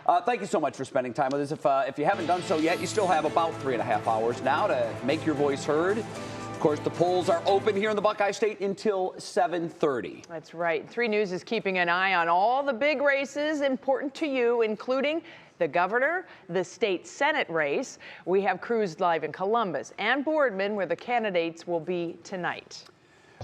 Thank you so much for spending time with us. If you haven't done so yet, you still have about 3.5 hours now to make your voice heard. Of course, the polls are open here in the Buckeye State until 7:30. That's right. 3 News is keeping an eye on all the big races important to you, including the governor, the state Senate race. We have crews live in Columbus and Boardman, where the candidates will be tonight.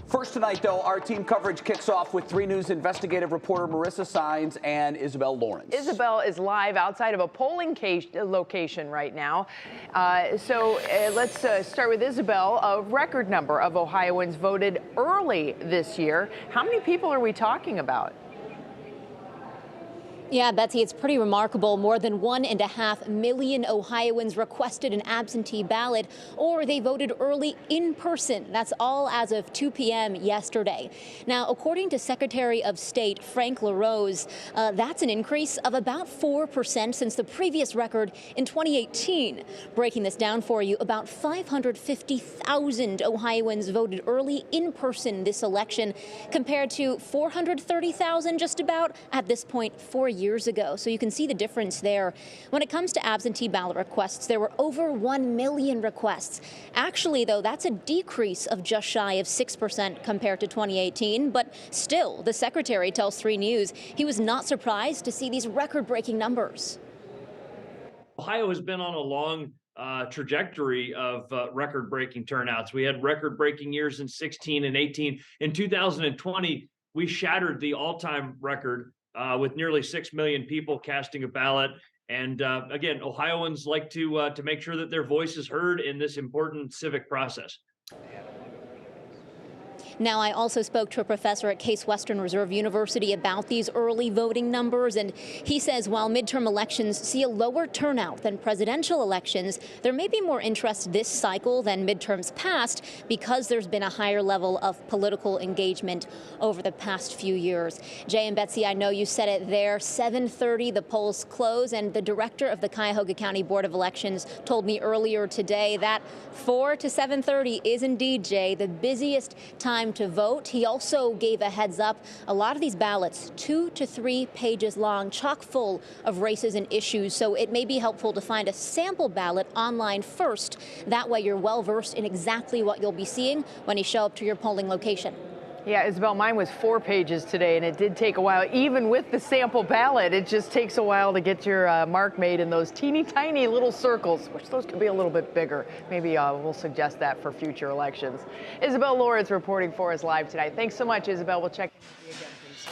First tonight, though, our team coverage kicks off with 3 News investigative reporter Marissa Saenz and Isabel Lawrence. Isabel is live outside of a polling location right now. Let's start with Isabel. A record number of Ohioans voted early this year. How many people are we talking about? Yeah, Betsy, it's pretty remarkable. More than 1.5 million Ohioans requested an absentee ballot, or they voted early in person. That's all as of 2 p.m. yesterday. Now, according to Secretary of State Frank LaRose, that's an increase of about 4% since the previous record in 2018. Breaking this down for you, about 550,000 Ohioans voted early in person this election, compared to 430,000 just about at this point 4 years ago. So you can see the difference there. When it comes to absentee ballot requests, there were over 1 million requests. Actually, though, that's a decrease of just shy of 6% compared to 2018. But still, the secretary tells 3 News he was not surprised to see these record-breaking numbers. Ohio has been on a long trajectory of record-breaking turnouts. We had record-breaking years in 16 and 18. In 2020, we shattered the all-time record with nearly 6 million people casting a ballot. And again, Ohioans like to make sure that their voice is heard in this important civic process. Now, I also spoke to a professor at Case Western Reserve University about these early voting numbers, and he says while midterm elections see a lower turnout than presidential elections, there may be more interest this cycle than midterms past because there's been a higher level of political engagement over the past few years. Jay and Betsy, I know you said it there, 7:30 the polls close, and the director of the Cuyahoga County Board of Elections told me earlier today that 4 to 7:30 is indeed, Jay, the busiest time to vote. He also gave a heads up. A lot of these ballots, 2 to 3 pages long, chock full of races and issues. So it may be helpful to find a sample ballot online first. That way you're well versed in exactly what you'll be seeing when you show up to your polling location. Yeah, Isabel, mine was 4 pages today, and it did take a while. Even with the sample ballot, it just takes a while to get your mark made in those teeny tiny little circles, which those could be a little bit bigger. Maybe we'll suggest that for future elections. Isabel Lawrence reporting for us live tonight. Thanks so much, Isabel. We'll check in with you again, please.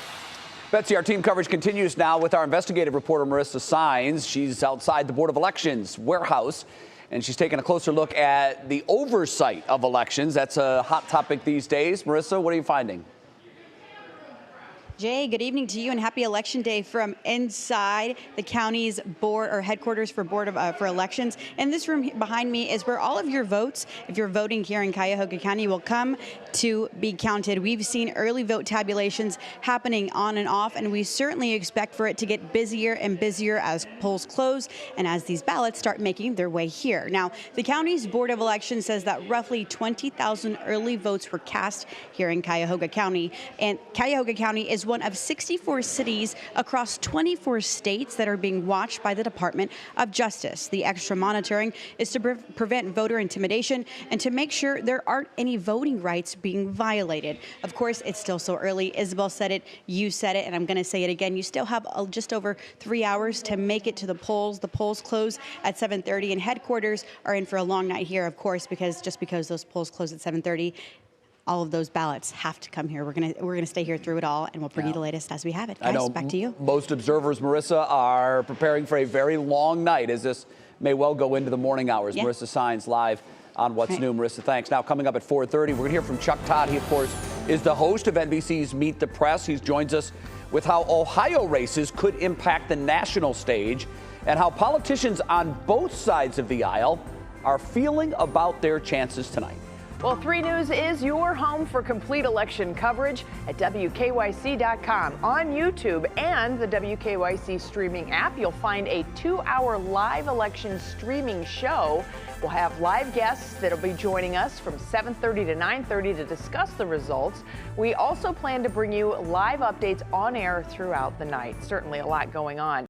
Betsy, our team coverage continues now with our investigative reporter Marissa Saenz. She's outside the Board of Elections warehouse, and she's taking a closer look at the oversight of elections. That's a hot topic these days. Marissa, what are you finding? Jay, good evening to you and happy election day from inside the county's board or headquarters for for elections. And this room behind me is where all of your votes, if you're voting here in Cuyahoga County, will come to be counted. We've seen early vote tabulations happening on and off, and we certainly expect for it to get busier and busier as polls close and as these ballots start making their way here. Now, the county's Board of Elections says that roughly 20,000 early votes were cast here in Cuyahoga County, and Cuyahoga County is one of 64 cities across 24 states that are being watched by the Department of Justice. The extra monitoring is to prevent voter intimidation and to make sure there aren't any voting rights being violated. Of course, it's still so early. Isabel said it, you said it, and I'm going to say it again. You still have just over 3 hours to make it to the polls. The polls close at 7:30, and headquarters are in for a long night here, of course, because those polls close at 7:30, all of those ballots have to come here. We're gonna stay here through it all, and we'll bring you the latest as we have it. Guys, I know back to you. Most observers, Marissa, are preparing for a very long night, as this may well go into the morning hours. Yeah. Marissa Saenz live on What's New. Marissa, thanks. Now, coming up at 4:30, we're going to hear from Chuck Todd. He, of course, is the host of NBC's Meet the Press. He joins us with how Ohio races could impact the national stage and how politicians on both sides of the aisle are feeling about their chances tonight. Well, 3 News is your home for complete election coverage at WKYC.com, on YouTube and the WKYC streaming app. You'll find a 2-hour live election streaming show. We'll have live guests that'll be joining us from 7:30 to 9:30 to discuss the results. We also plan to bring you live updates on air throughout the night. Certainly a lot going on.